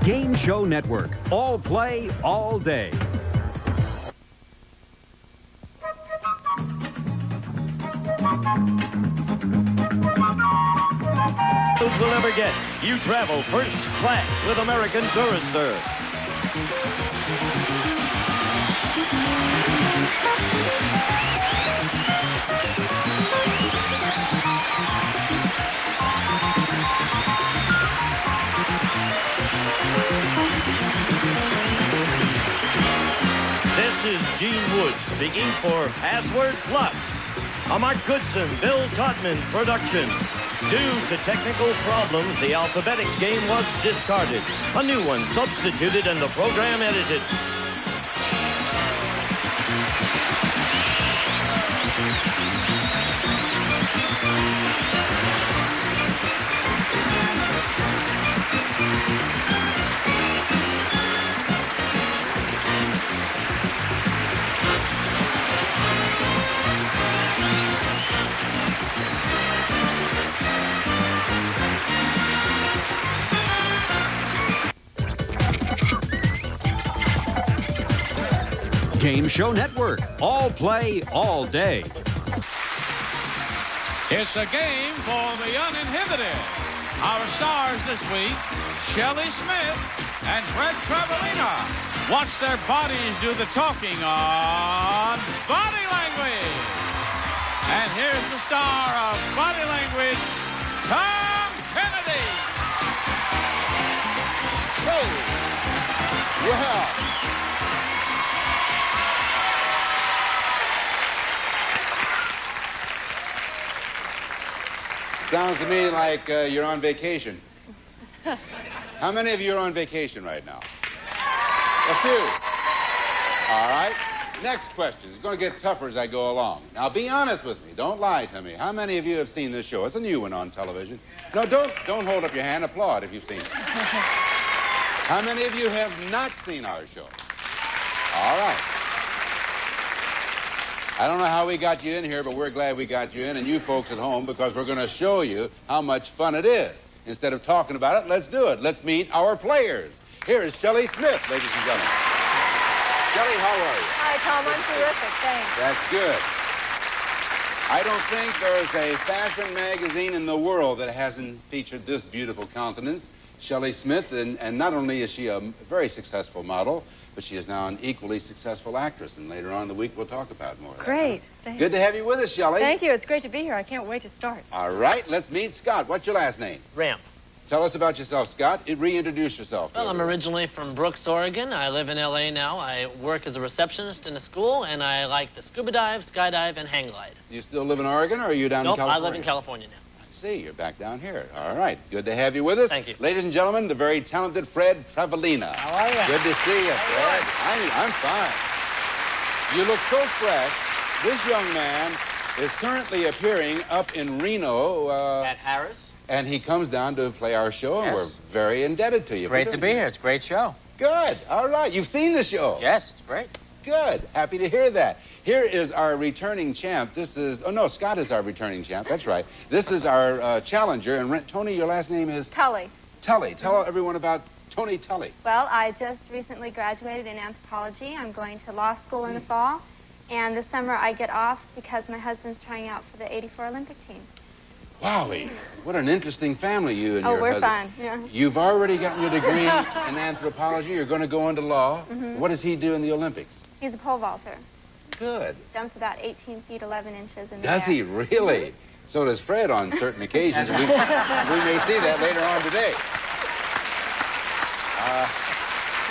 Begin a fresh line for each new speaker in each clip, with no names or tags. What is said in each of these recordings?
Game Show Network. All play, all day.
Will ever get. You travel first class with American Tourister. This is Gene Woods speaking for Password Plus, a Mark Goodson, Bill Todman production. Due to technical problems, the Alphabetics game was discarded. A new one substituted and the program edited.
Game Show Network. All play, all day.
It's a game for the uninhibited. Our stars this week, Shelley Smith and Fred Travelina. Watch their bodies do the talking on Body Language. And here's the star of Body Language, Tom Kennedy.
Hey, well. Sounds to me like you're on vacation. How many of you are on vacation right now? A few. All right. Next question. It's going to get tougher as I go along. Now, be honest with me. Don't lie to me. How many of you have seen this show? It's a new one on television. No, don't hold up your hand. Applaud if you've seen it. How many of you have not seen our show? All right. I don't know how we got you in here, but we're glad we got you in, and you folks at home, because we're going to show you how much fun it is. Instead of talking about it, let's do it. Let's meet our players. Here is Shelley Smith, ladies and gentlemen. Shelley, how are you?
Hi, Tom. I'm terrific. Thanks.
That's good. I don't think there's a fashion magazine in the world that hasn't featured this beautiful countenance, Shelley Smith, and not only is she a very successful model, but she is now an equally successful actress, and later on in the week we'll talk about more of that.
Great. Thanks.
Good to have you with us, Shelley.
Thank you. It's great to be here. I can't wait to start.
All right, let's meet Scott. What's your last name?
Ramp.
Tell us about yourself, Scott. Reintroduce yourself.
Well, I'm originally from Brooks, Oregon. I live in L.A. now. I work as a receptionist in a school, and I like to scuba dive, skydive, and hang glide.
You still live in Oregon, or are you down in
Nope,
California?
I live in California now.
See, you're back down here. All right, good to have you with us.
Thank you.
Ladies and gentlemen, the very talented Fred Travelina.
How are you?
Good to see you, Fred. I'm fine. You look so fresh. This young man is currently appearing up in Reno.
At Harris.
And he comes down to play our show, and
Yes.
we're very indebted to you.
Great to be here. It's a great show.
Good. All right. You've seen the show.
Yes, it's great.
Good. Happy to hear that. Here is our returning champ. This is... Oh, no, Scott is our returning champ. That's right. This is our challenger. And Tony, your last name is?
Tully.
Tully. Tell everyone about Tony Tully.
Well, I just recently graduated in anthropology. I'm going to law school in the fall. And this summer I get off because my husband's trying out for the '84 Olympic team.
Wowie. What an interesting family you and your
we're
husband.
fun. Yeah.
You've already gotten your degree in anthropology. You're going to go into law. What does he do in the Olympics?
He's a pole vaulter.
Good.
Jumps about 18 feet 11 inches in the
Does
air.
he really? So does Fred on certain occasions. We may see that later on today.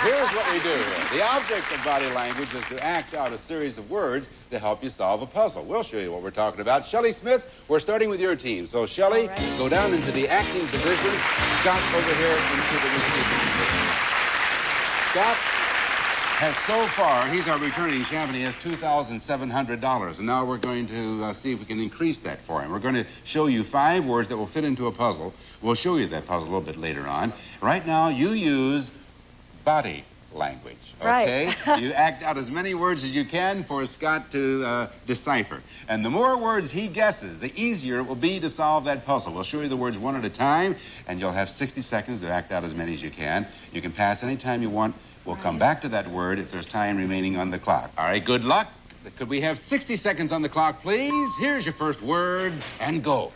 Here's what we do here. The object of body language is to act out a series of words to help you solve a puzzle. We'll show you what we're talking about. Shelley Smith, we're starting with your team. So, Shelley,
Alright.
go down into the acting position. Scott, over here into the receiving position. Scott has so far, he's our returning champion, he has $2,700. And now we're going to see if we can increase that for him. We're going to show you 5 words that will fit into a puzzle. We'll show you that puzzle a little bit later on. Right now, you use body. language.
Right.
Okay? You act out as many words as you can for Scott to decipher. And the more words he guesses, the easier it will be to solve that puzzle. We'll show you the words one at a time, and you'll have 60 seconds to act out as many as you can. You can pass any time you want. We'll come back to that word if there's time remaining on the clock. All right, good luck. Could we have 60 seconds on the clock, please? Here's your first word, and go.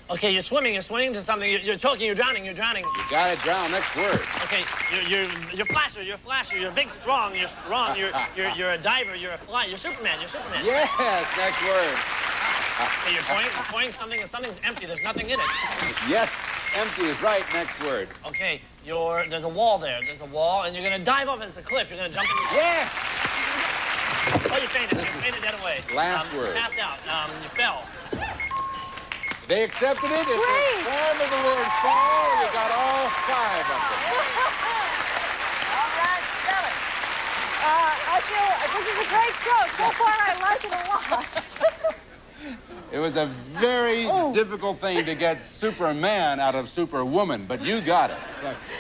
Okay, you're swimming to something. You're choking, you're drowning.
You got it, drown. Next word.
Okay, you're flasher, you're big, strong, you're a diver, you're a fly, you're Superman.
Yes, next word.
Okay, you're pouring something and something's empty, there's nothing in it.
Yes, empty is right. Next word.
Okay, there's a wall there. There's a wall, and you're gonna dive off it's a cliff. You're gonna jump in.
Yes!
Oh, you fainted that away.
Last word.
Passed out. You fell.
They accepted it. It's the form of the word fall. You got all 5 of them.
All right, Shelley. I feel this is a great show. So far, I like it a lot.
It was a very difficult thing to get Superman out of Superwoman, but you got it.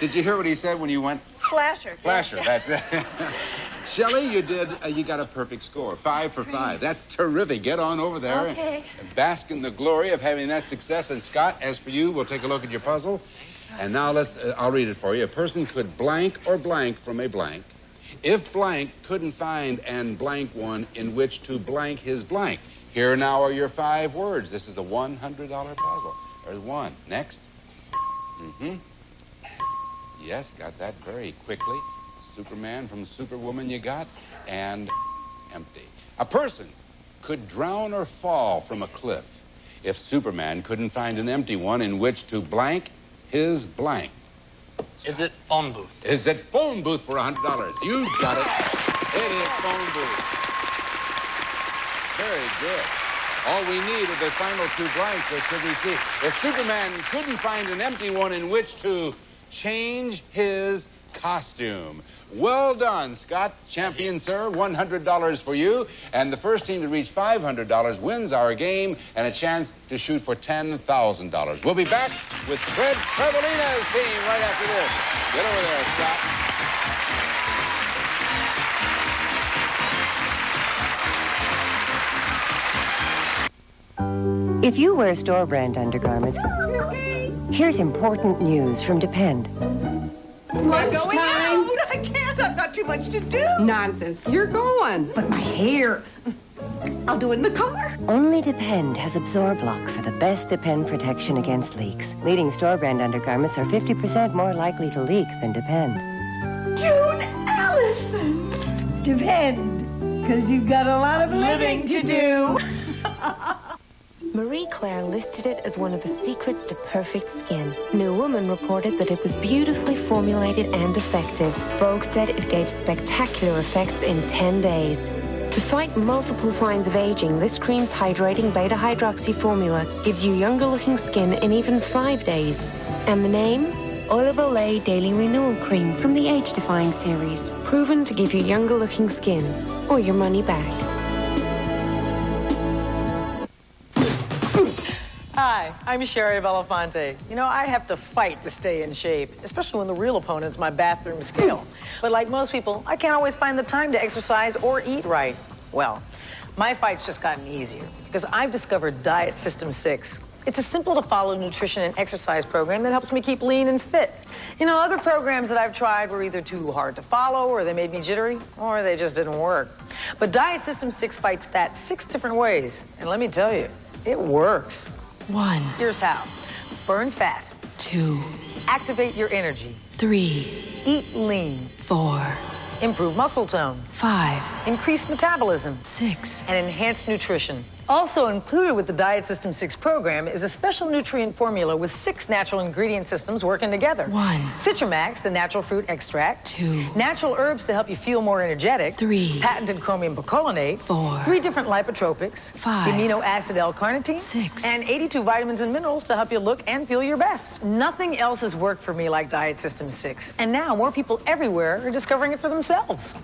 Did you hear what he said when you went?
Flasher.
Flasher, that's it. Shelley, you got a perfect score. 5 for 5. That's terrific. Get on over there and bask in the glory of having that success. And Scott, as for you, we'll take a look at your puzzle. And now I'll read it for you. A person could blank or blank from a blank if blank couldn't find and blank one in which to blank his blank. Here now are your 5 words. This is a $100 puzzle. There's one. Next. Yes, got that very quickly. Superman from Superwoman you got, and empty. A person could drown or fall from a cliff if Superman couldn't find an empty one in which to blank his blank.
Is it phone booth?
Is it phone booth for $100? You got it. It is phone booth. Very good. All we need are the final 2 blanks. So could we see? If Superman couldn't find an empty one in which to change his costume. Well done, Scott. Champion, sir. $100 for you. And the first team to reach $500 wins our game and a chance to shoot for $10,000. We'll be back with Fred Travelina's team right after this. Get over there, Scott.
If you wear store brand undergarments, here's important news from Depend.
Lunchtime. I can't. I've got too much to do. Nonsense. You're going. But my hair. I'll do it in the car.
Only Depend has Absorblock for the best Depend protection against leaks. Leading store brand undergarments are 50% more likely to leak than Depend.
June Allison. Depend. Because you've got a lot of living to do.
Marie Claire listed it as one of the secrets to perfect skin. New Woman reported that it was beautifully formulated and effective. Vogue said it gave spectacular effects in 10 days. To fight multiple signs of aging, this cream's hydrating beta-hydroxy formula gives you younger-looking skin in even 5 days. And the name? Oil of Olay Daily Renewal Cream from the Age Defying series. Proven to give you younger-looking skin, or your money back.
Hi, I'm Sherry Belafonte. You know, I have to fight to stay in shape, especially when the real opponent's my bathroom scale. But like most people, I can't always find the time to exercise or eat right. Well, my fight's just gotten easier because I've discovered Diet System 6. It's a simple-to-follow nutrition and exercise program that helps me keep lean and fit. You know, other programs that I've tried were either too hard to follow, or they made me jittery, or they just didn't work. But Diet System 6 fights fat 6 different ways. And let me tell you, it works.
1.
Here's how. Burn fat.
2.
Activate your energy.
3.
Eat lean.
4.
Improve muscle tone.
5.
Increase metabolism.
6.
And enhance nutrition. Also included with the Diet System 6 program is a special nutrient formula with 6 natural ingredient systems working together.
1.
Citramax, the natural fruit extract.
2.
Natural herbs to help you feel more energetic.
3.
Patented chromium picolinate.
4.
3 different lipotropics.
5.
The amino acid L-carnitine.
6.
And 82 vitamins and minerals to help you look and feel your best. Nothing else has worked for me like Diet System 6. And now more people everywhere are discovering it for themselves.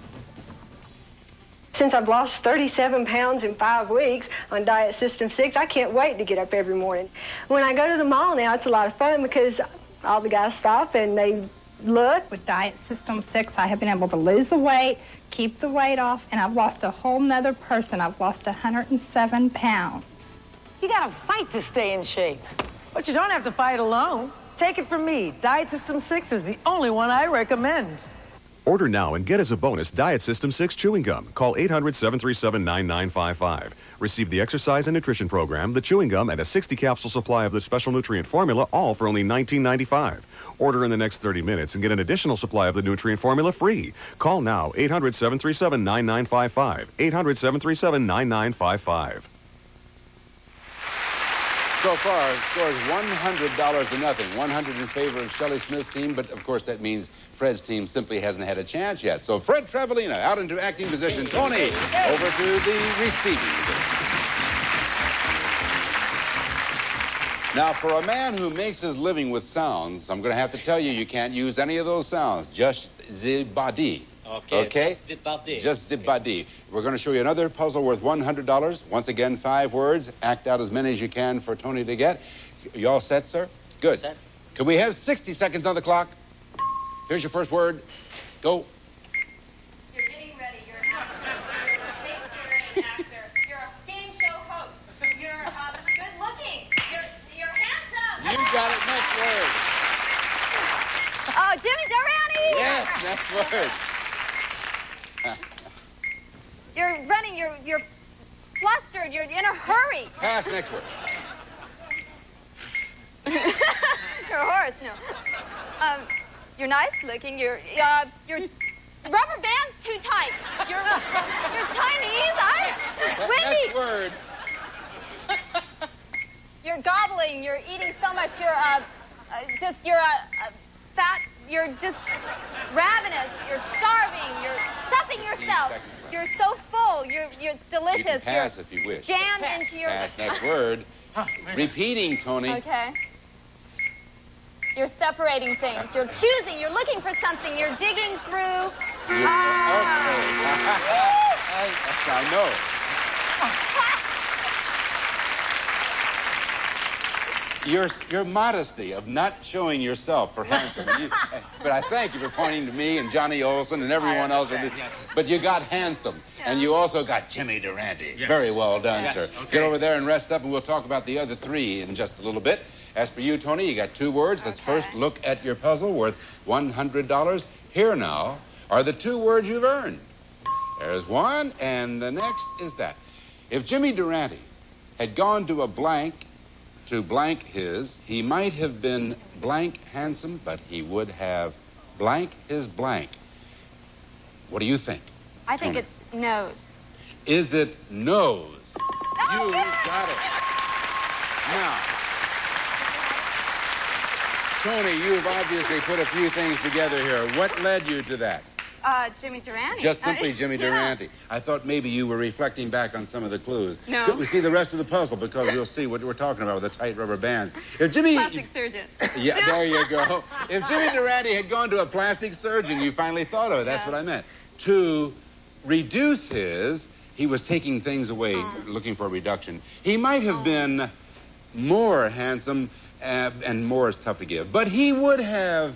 Since I've lost 37 pounds in 5 weeks on Diet System 6, I can't wait to get up every morning. When I go to the mall now, it's a lot of fun because all the guys stop and they Look, with Diet System 6, I have been able to lose the weight, keep the weight off, and I've lost a whole nother person. I've lost 107 pounds.
You gotta fight to stay in shape. But you don't have to fight alone. Take it from me. Diet System 6 is the only one I recommend.
Order now and get as a bonus Diet System 6 chewing gum. Call 800-737-9955. Receive the exercise and nutrition program, the chewing gum, and a 60-capsule supply of the special nutrient formula, all for only $19.95. Order in the next 30 minutes and get an additional supply of the nutrient formula free. Call now, 800-737-9955. 800-737-9955.
So far, the score is $100 to nothing. 100 in favor of Shelley Smith's team, but of course that means Fred's team simply hasn't had a chance yet. So Fred Travalena out into acting position. Tony over to the receiving position. Now, for a man who makes his living with sounds, I'm going to have to tell you, you can't use any of those sounds. Just the body. Okay?
Just the body.
Just the body. We're going to show you another puzzle worth $100. Once again, 5 words. Act out as many as you can for Tony to get. You all set, sir? Good.
Set.
Can we have 60 seconds on the clock? Here's your first word. Go.
You're getting ready. You're an actor. You're a Shakespearean actor. You're a game show host. You're good looking. You're handsome.
You got it. Next word.
Oh, Jimmy Durante.
Yes, next word.
You're running. You're flustered. You're in a hurry.
Pass. Next word.
You're a horse. No. You're nice looking. Your rubber band's too tight. You're Chinese. Wendy.
Next word.
You're gobbling. You're eating so much. You're fat. You're just ravenous. You're starving. You're stuffing yourself. You're so full. You're delicious.
You can pass if you wish.
Jammed into your.
Pass. Next word. Repeating, Tony.
Okay. You're separating things. You're choosing. You're looking for something. You're digging through.
Okay. I know. Your modesty of not showing yourself for handsome. But I thank you for pointing to me and Johnny Olson and everyone else. Yes. But you got handsome. Yeah. And you also got Jimmy Durante. Yes. Very well done, sir. Okay. Get over there and rest up, and we'll talk about the other 3 in just a little bit. As for you, Tony, you got 2 words. Let's first look at your puzzle worth $100. Here now are the 2 words you've earned. There's one, and the next is that. If Jimmy Durante had gone to a blank to blank his, he might have been blank handsome, but he would have blank his blank. What do you think?
I think it's nose.
Is it nose? You got it. Now, Tony, you've obviously put a few things together here. What led you to that?
Jimmy Durante.
Just simply Jimmy Durante. I thought maybe you were reflecting back on some of the clues.
No.
Could we see the rest of the puzzle, because we'll see what we're talking about with the tight rubber bands. If Jimmy...
Plastic surgeon.
Yeah, there you go. If Jimmy Durante had gone to a plastic surgeon, you finally thought of it. That's what I meant. To reduce his, he was taking things away, looking for a reduction. He might have been more handsome, and more is tough to give, but he would have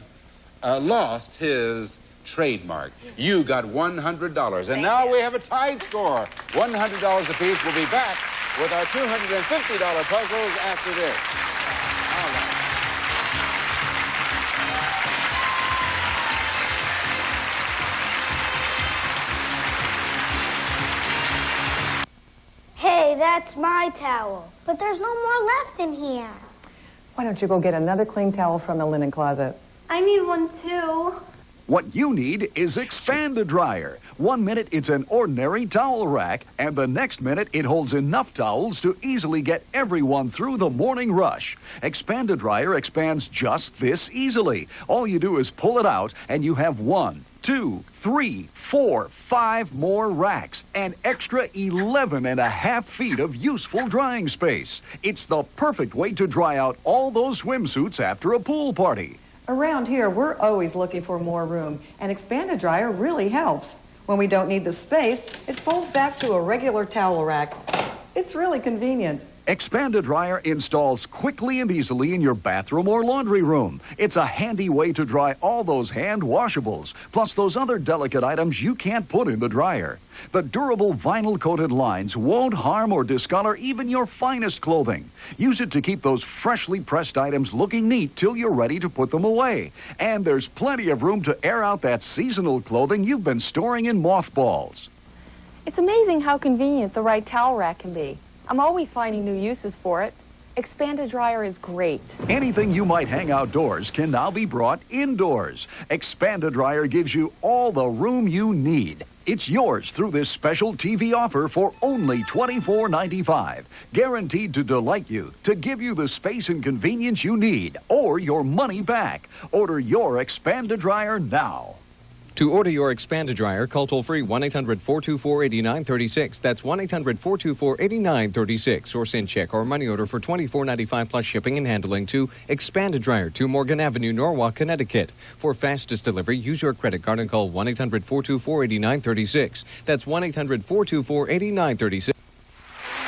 lost his trademark. You got $100, and now we have a tied score. $100 apiece. We'll be back with our $250 puzzles after this. All right.
Hey, that's my towel. But there's no more left in here.
Why don't you go get another clean towel from the linen closet?
I need one too.
What you need is Expand-A-Dryer. 1 minute it's an ordinary towel rack, and the next minute it holds enough towels to easily get everyone through the morning rush. Expand-A-Dryer expands just this easily. All you do is pull it out, and you have 1, 2, 3, 4, 5 more racks, an extra 11.5 feet of useful drying space. It's the perfect way to dry out all those swimsuits after a pool party.
Around here, we're always looking for more room, and Expand-A-Dryer really helps. When we don't need the space, it folds back to a regular towel rack. It's really convenient.
Expand-A-Dryer installs quickly and easily in your bathroom or laundry room. It's a handy way to dry all those hand washables, plus those other delicate items you can't put in the dryer. The durable vinyl-coated lines won't harm or discolor even your finest clothing. Use it to keep those freshly pressed items looking neat till you're ready to put them away. And there's plenty of room to air out that seasonal clothing you've been storing in mothballs.
It's amazing how convenient the right towel rack can be. I'm always finding new uses for it. Expand-A-Dryer is great.
Anything you might hang outdoors can now be brought indoors. Expand-A-Dryer gives you all the room you need. It's yours through this special TV offer for only $24.95. Guaranteed to delight you, to give you the space and convenience you need, or your money back. Order your Expand-A-Dryer now.
To order your Expand-A-Dryer, call toll-free 1-800-424-8936. That's 1-800-424-8936. Or send check or money order for $24.95 plus shipping and handling to Expand-A-Dryer, 2 Morgan Avenue, Norwalk, Connecticut. For fastest delivery, use your credit card and call 1-800-424-8936. That's 1-800-424-8936.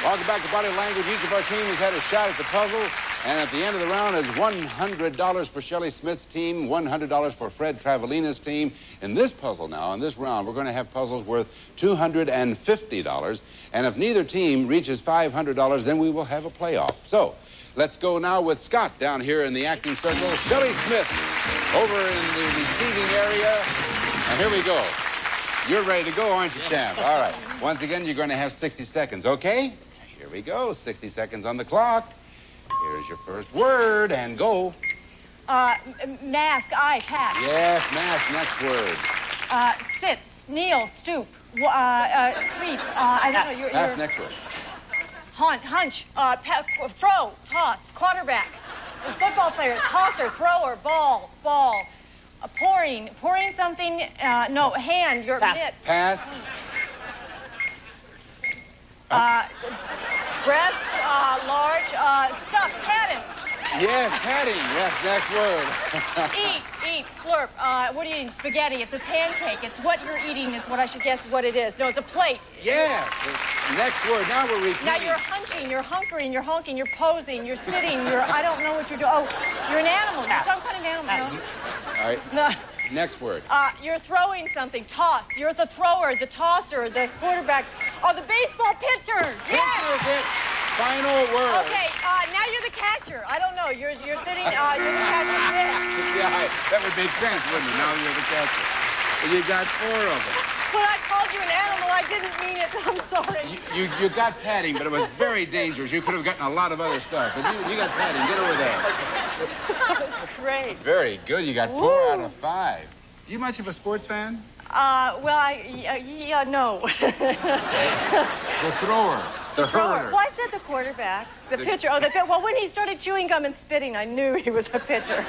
Welcome back to Body Language. Each of our team has had a shot at the puzzle. And at the end of the round is $100 for Shelley Smith's team, $100 for Fred Travelina's team. In this puzzle now, in this round, we're going to have puzzles worth $250. And if neither team reaches $500, then we will have a playoff. So let's go now with Scott down here in the acting circle. Shelley Smith over in the receiving area. And here we go. You're ready to go, aren't you, champ? All right. Once again, you're going to have 60 seconds, okay? Here we go. 60 seconds on the clock. Here's your first word, and go.
Mask, pass.
Yes, mask, next word.
Sit, kneel, stoop, creep, I don't know.
Pass, next word.
Hunch, throw, toss, quarterback, football player, tosser, thrower, ball. Pouring something, no, hand, your mitt.
Pass.
Breast, large, stuff, padding.
Yes, padding. Yes, next word.
Eat, slurp. What are you eating? Spaghetti. It's a pancake. It's what you're eating is what I should guess what it is. No, it's a plate.
Yes. Next word. Now we're repeating.
Now you're hunching, you're hunkering, you're honking, you're posing, you're sitting, I don't know what you're doing. Oh, you're an animal. You're some kind of animal. No?
All right.
No.
Next word.
You're throwing something. Toss. You're the thrower, the tosser, the quarterback. Oh, the baseball pitcher.
Yes. Final word.
Okay, now you're the catcher. I don't know. You're sitting, you're the catcher.
Yeah, that would make sense, wouldn't it? Now you're the catcher. Well, you got 4 of them.
When I called you an animal, I didn't mean it. I'm sorry.
You got padding, but it was very dangerous. You could have gotten a lot of other stuff. But you got padding. Get over there.
That was great.
Very good. You got 4 out of 5. You much of a sports fan?
No.
The thrower. The hurler.
Well, I said the quarterback. The pitcher. Well, when he started chewing gum and spitting, I knew he was a pitcher.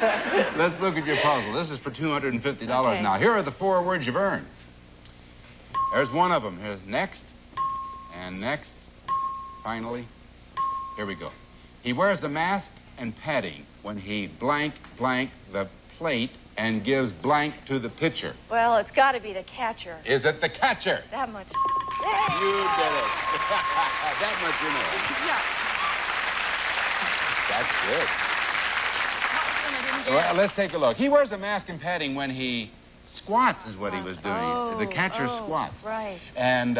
Let's look at your puzzle. This is for $250 now. Here are the 4 words you've earned. There's one of them. Here's next. And next. Finally. Here we go. He wears a mask and padding when he blank the plate and gives blank to the pitcher.
Well, it's got to be the catcher.
Is it the catcher?
That much.
You did it. That much you know. Yeah. That's good. Well, let's take a look. He wears a mask and padding when he squats is what he was doing. The catcher squats.
Right.
And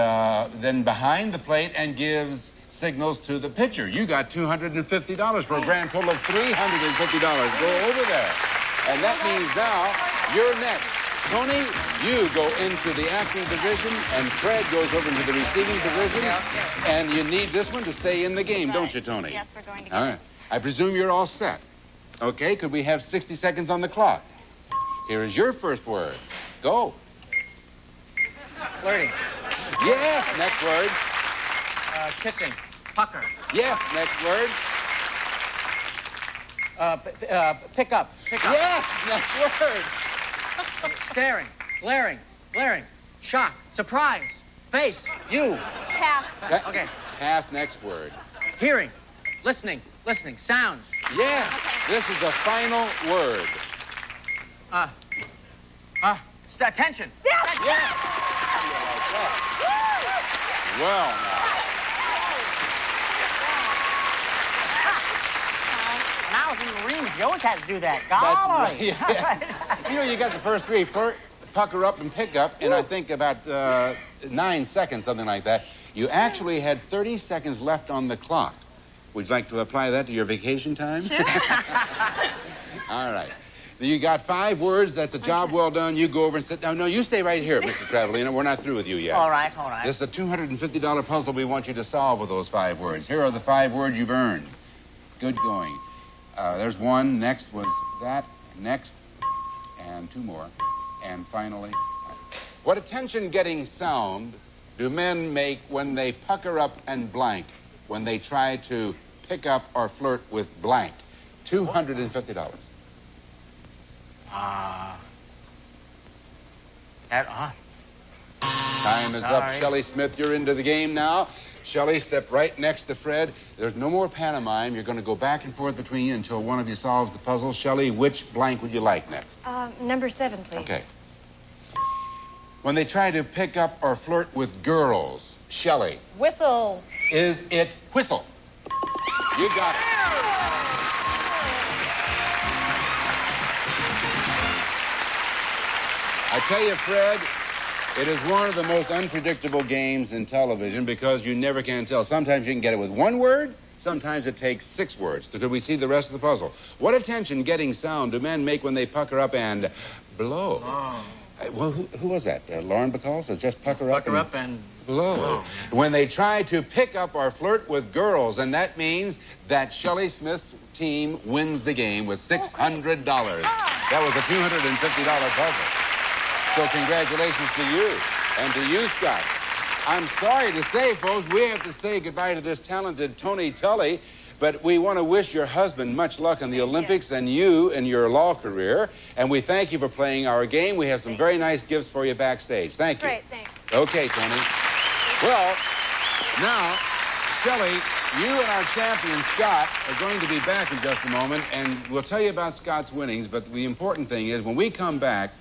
then behind the plate and gives signals to the pitcher. You got $250 for a grand total of $350. Go over there. And that means now you're next. Tony, you go into the acting position, and Fred goes over into the receiving position. And you need this one to stay in the game, don't you, Tony?
Yes, we're going to.
All right. I presume you're all set. Okay, could we have 60 seconds on the clock? Here is your first word. Go.
Flirting.
Yes, next word.
Kissing. Pucker.
Yes, next word.
Pick up.
Yes, next word.
Staring. Glaring. Shock. Surprise. Face. You.
Pass.
Okay.
Pass, next word.
Hearing. Listening. Sounds.
Yes, this is the final word.
Attention.
Yes.
Well, now.
When I was in the Marines, you always had to do that.
That's
Golly.
right. Yeah. You know, you got the first three, flirt, pucker up, and pick up, in I think about 9 seconds, something like that. You actually had 30 seconds left on the clock. Would you like to apply that to your vacation time?
Sure.
All right. You got 5 words. That's a job well done. You go over and sit down. No, you stay right here, Mr. Travelina. We're not through with you yet.
All right, all right.
This is a $250 puzzle we want you to solve with those 5 words. Here are the 5 words you've earned. Good going. There's one. Next was that. Next. And 2 more. And finally, what attention-getting sound do men make when they pucker up and blank, when they try to pick up or flirt with blank? $250. Time is up.
Sorry.
Shelley Smith, you're into the game now. Shelley, step right next to Fred. There's no more pantomime. You're going to go back and forth between you until one of you solves the puzzle. Shelley, which blank would you like next?
Number 7, please.
Okay. When they try to pick up or flirt with girls, Shelley,
Whistle.
is it whistle? You got it. I tell you, Fred, it is one of the most unpredictable games in television because you never can tell. Sometimes you can get it with 1 word. Sometimes it takes 6 words. Could we see the rest of the puzzle? What attention-getting sound do men make when they pucker up and blow? Well, who was that? Lauren Bacall says just pucker up
and
blow. When they try to pick up or flirt with girls, and that means that Shelley Smith's team wins the game with $600. That was a $250 puzzle. So congratulations to you and to you, Scott. I'm sorry to say, folks, we have to say goodbye to this talented Tony Tully, but we want to wish your husband much luck in the Olympics and you in your law career. And we thank you for playing our game. We have some very nice gifts for you backstage. Thank you.
Great, thanks.
Okay, Tony. Well, now, Shelley, you and our champion, Scott, are going to be back in just a moment, and we'll tell you about Scott's winnings, but the important thing is when we come back,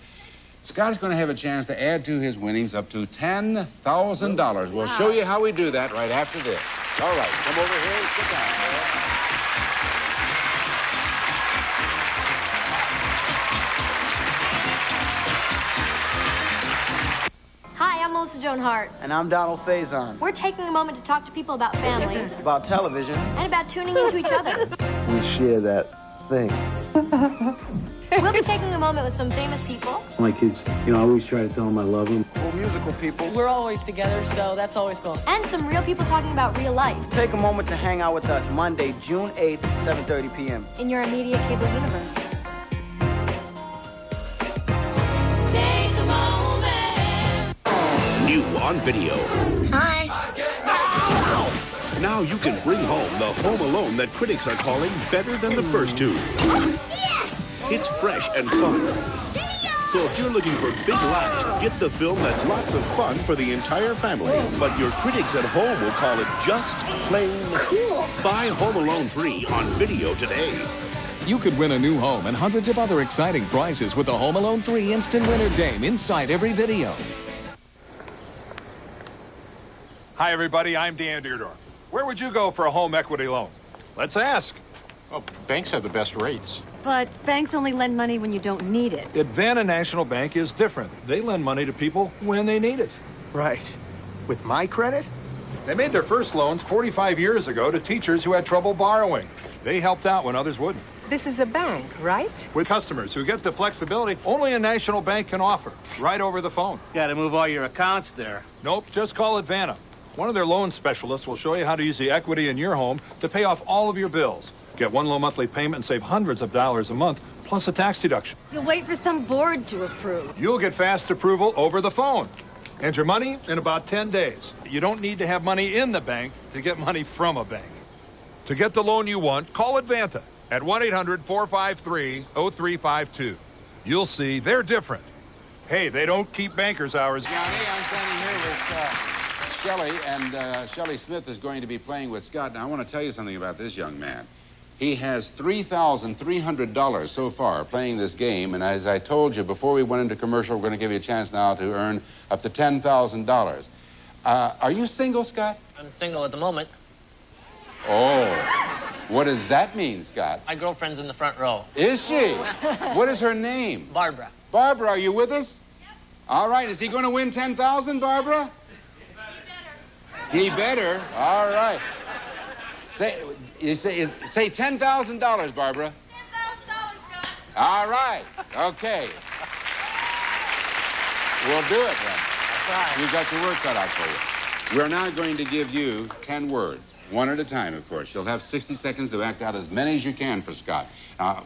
Scott's going to have a chance to add to his winnings up to $10,000. We'll show you how we do that right after this. All right, come over here and sit down, Bill.
Hi, I'm Melissa Joan Hart.
And I'm Donald Faison.
We're taking a moment to talk to people about families
About television.
and about tuning into each other.
We share that thing.
We'll be taking a moment with some famous people.
My kids, I always try to tell them I love them.
We're musical people.
We're always together, so that's always cool.
And some real people talking about real life
Take a moment to hang out with us Monday, June 8th, 7:30 p.m.
in your immediate cable universe.
New on video.
Hi.
Now you can bring home the Home Alone that critics are calling better than the first 2.
Yes!
It's fresh and fun. So if you're looking for big laughs, get the film that's lots of fun for the entire family. But your critics at home will call it just plain cool. Buy Home Alone 3 on video today.
You could win a new home and hundreds of other exciting prizes with the Home Alone 3 Instant Winner Game inside every video.
Hi, everybody. I'm Dan Deardorff. Where would you go for a home equity loan? Let's ask.
Well, banks have the best rates.
But banks only lend money when you don't need it.
Advanta National Bank is different. They lend money to people when they need it.
Right. With my credit?
They made their first loans 45 years ago to teachers who had trouble borrowing. They helped out when others wouldn't.
This is a bank, right?
With customers who get the flexibility only a national bank can offer, right over the phone.
Got to move all your accounts there.
Nope, just call Advanta. One of their loan specialists will show you how to use the equity in your home to pay off all of your bills. Get one low monthly payment and save hundreds of dollars a month, plus a tax deduction.
You'll wait for some board to approve.
You'll get fast approval over the phone. And your money in about 10 days. You don't need to have money in the bank to get money from a bank. To get the loan you want, call Advanta at 1-800-453-0352. You'll see they're different. Hey, they don't keep banker's hours.
Johnny, I'm standing here with Shelley, and Shelley Smith is going to be playing with Scott. Now, I want to tell you something about this young man. He has $3,300 so far playing this game, and as I told you before we went into commercial, we're going to give you a chance now to earn up to $10,000. Are you single, Scott?
I'm single at the moment.
Oh. What does that mean, Scott?
My girlfriend's in the front row.
Is she? What is her name?
Barbara.
Barbara, are you with us? Yep. All right, is he going to win 10,000, Barbara? He better. All right. Say $10,000, Barbara.
$10,000, Scott.
All right. Okay. We'll do it then.
That's right.
You've got your work cut out for you. We're now going to give you 10 words, one at a time, of course. You'll have 60 seconds to act out as many as you can for Scott.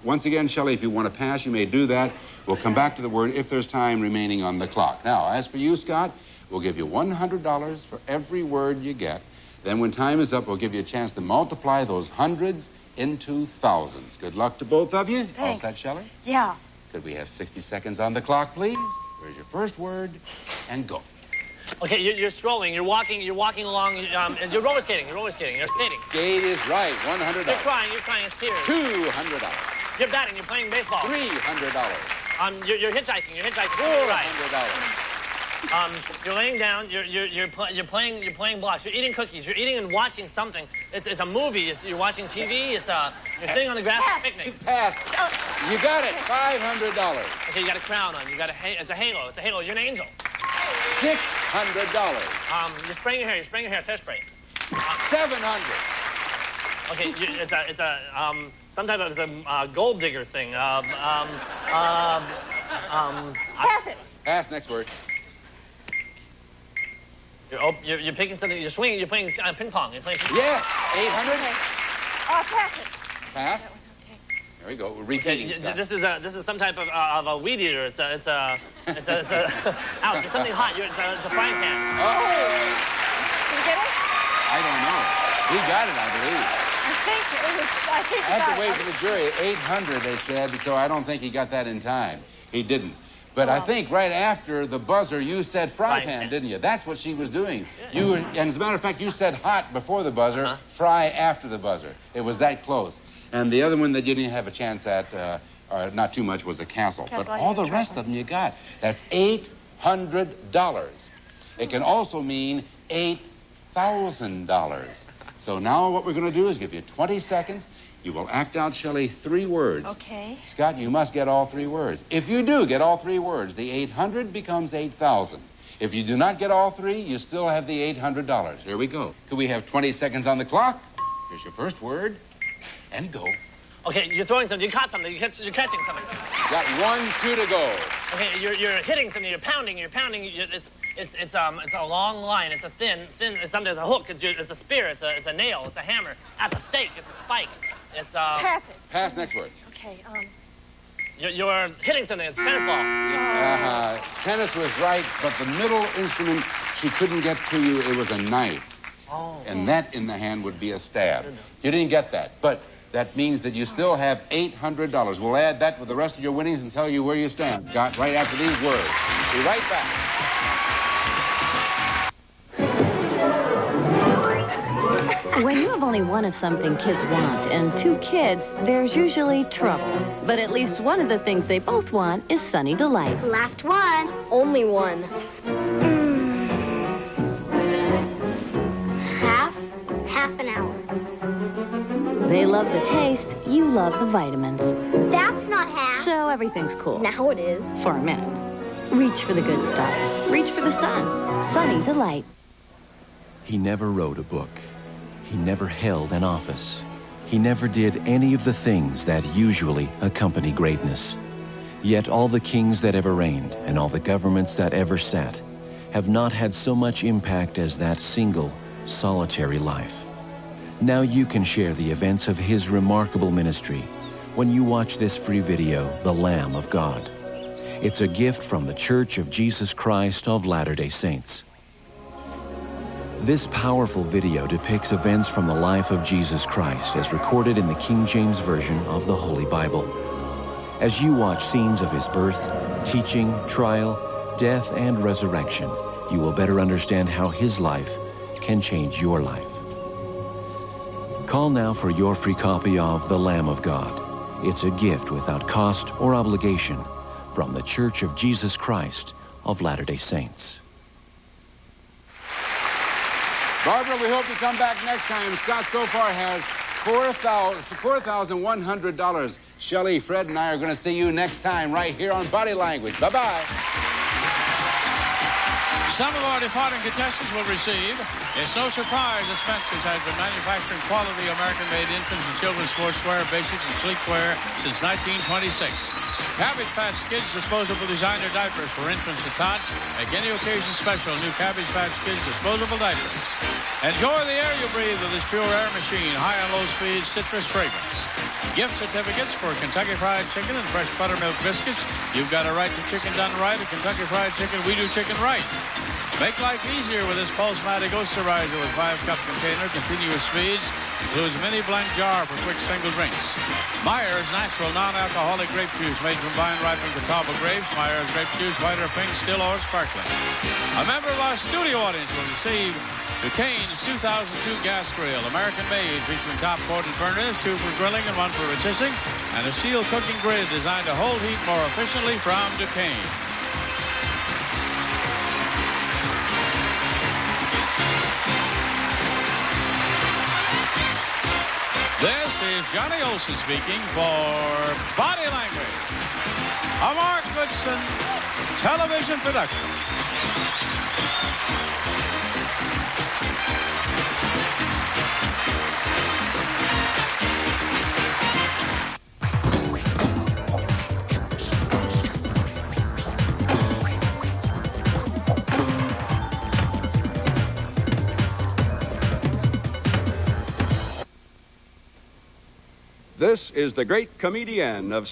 Once again, Shelley, if you want to pass, you may do that. We'll come back to the word if there's time remaining on the clock. Now, as for you, Scott, we'll give you $100 for every word you get. Then when time is up, we'll give you a chance to multiply those hundreds into thousands. Good luck to both of you.
Thanks.
All set, Shelley?
Yeah.
Could we have 60 seconds on the clock, please? Where's your first word? And go.
Okay, you're strolling, you're walking along, and you're roller skating, you're skating.
Skate is right, $100.
You're crying, it's tears.
$200.
You're batting, you're playing baseball.
$300.
You're hitchhiking,
$400.
You're laying down, you're playing blocks, you're eating cookies, you're eating and watching something. It's a movie, you're watching TV, you're sitting on the grass at a picnic.
Pass. You got it, $500.
Okay, you got a crown on, it's a halo, you're an angel.
$600.
You're spraying your hair, hair spray.
$700.
Okay, it's a sometimes it's a gold digger thing.
Pass it.
Pass, next word.
You're picking something, you're swinging, you're playing ping pong.
Yeah, $800.
Pass it.
Pass. There we go. We're repeating.
This is some type of a weed eater. It's ouch, it's something hot. It's a frying pan.
Oh.
Did you get it?
I don't know. He got it, I believe.
I think
I have to wait for the jury. 800, they said, so I don't think he got that in time. He didn't. But I think right after the buzzer, you said fry pan, didn't you? That's what she was doing. And as a matter of fact, you said hot before the buzzer, fry after the buzzer. It was that close. And the other one that you didn't have a chance at, not too much, was a castle. But all the rest of them you got. That's $800. It can also mean $8,000. So now what we're going to do is give you 20 seconds. You will act out, Shelley, 3 words.
Okay.
Scott, you must get all 3 words. If you do get all 3 words, the 800 becomes 8,000. If you do not get all 3, you still have the $800. Here we go. Could we have 20 seconds on the clock? Here's your first word. And go.
Okay, you're throwing something. You caught something. You're catching something.
Got 1, 2 to go.
Okay, you're hitting something. You're pounding. It's a long line. It's a thin. It's something. It's a hook. It's a spear. It's a nail. It's a hammer. It's a stake. It's a spike. It's
Pass it.
Pass, next word.
Okay.
You're hitting something. It's a tennis ball.
Tennis was right, but the middle instrument she couldn't get to you. It was a knife.
Oh.
And that in the hand would be a stab. You didn't get that, but that means that you still have $800. We'll add that with the rest of your winnings and tell you where you stand. Got right after these words. Be right back.
When you have only one of something kids want and 2 kids, there's usually trouble. But at least one of the things they both want is Sunny Delight.
Last one. Only one. Half an hour.
They love the taste, you love the vitamins.
That's not half.
So everything's cool.
Now it is.
For a minute. Reach for the good stuff. Reach for the sun. Sunny Delight.
He never wrote a book. He never held an office. He never did any of the things that usually accompany greatness. Yet all the kings that ever reigned and all the governments that ever sat have not had so much impact as that single, solitary life. Now you can share the events of his remarkable ministry when you watch this free video, The Lamb of God. It's a gift from the Church of Jesus Christ of Latter-day Saints. This powerful video depicts events from the life of Jesus Christ as recorded in the King James Version of the Holy Bible. As you watch scenes of his birth, teaching, trial, death, and resurrection, you will better understand how his life can change your life. Call now for your free copy of The Lamb of God. It's a gift without cost or obligation from the Church of Jesus Christ of Latter-day Saints.
Barbara, we hope you come back next time. Scott so far has $4,100. Shelley, Fred, and I are going to see you next time right here on Body Language. Bye-bye.
Some of our departing contestants will receive. It's no surprise that Spencer's has been manufacturing quality American-made infants and children's sportswear, basics, and sleepwear since 1926. Cabbage Patch Kids disposable designer diapers for infants and tots make any occasion special. New Cabbage Patch Kids disposable diapers. Enjoy the air you breathe with this pure air machine, high and low speed citrus fragrance. Gift certificates for Kentucky Fried Chicken and fresh buttermilk biscuits. You've got a right to chicken done right at Kentucky Fried Chicken. We do chicken right. Make life easier with this Pulsematic Osterrizer with 5-cup container, continuous speeds. Includes mini blend jar for quick single drinks. Myers Natural Non-Alcoholic Grape Juice made from vine ripened Catawba grapes. Myers Grape Juice, white or pink, still or sparkling. A member of our studio audience will receive Duquesne's 2002 Gas Grill, American-made, featuring top-coated burners, 2 for grilling and 1 for rotisserie, and a steel cooking grid designed to hold heat more efficiently from Duquesne. This is Johnny Olson speaking for Body Language, a Mark Goodson television production.
This is the great comedian of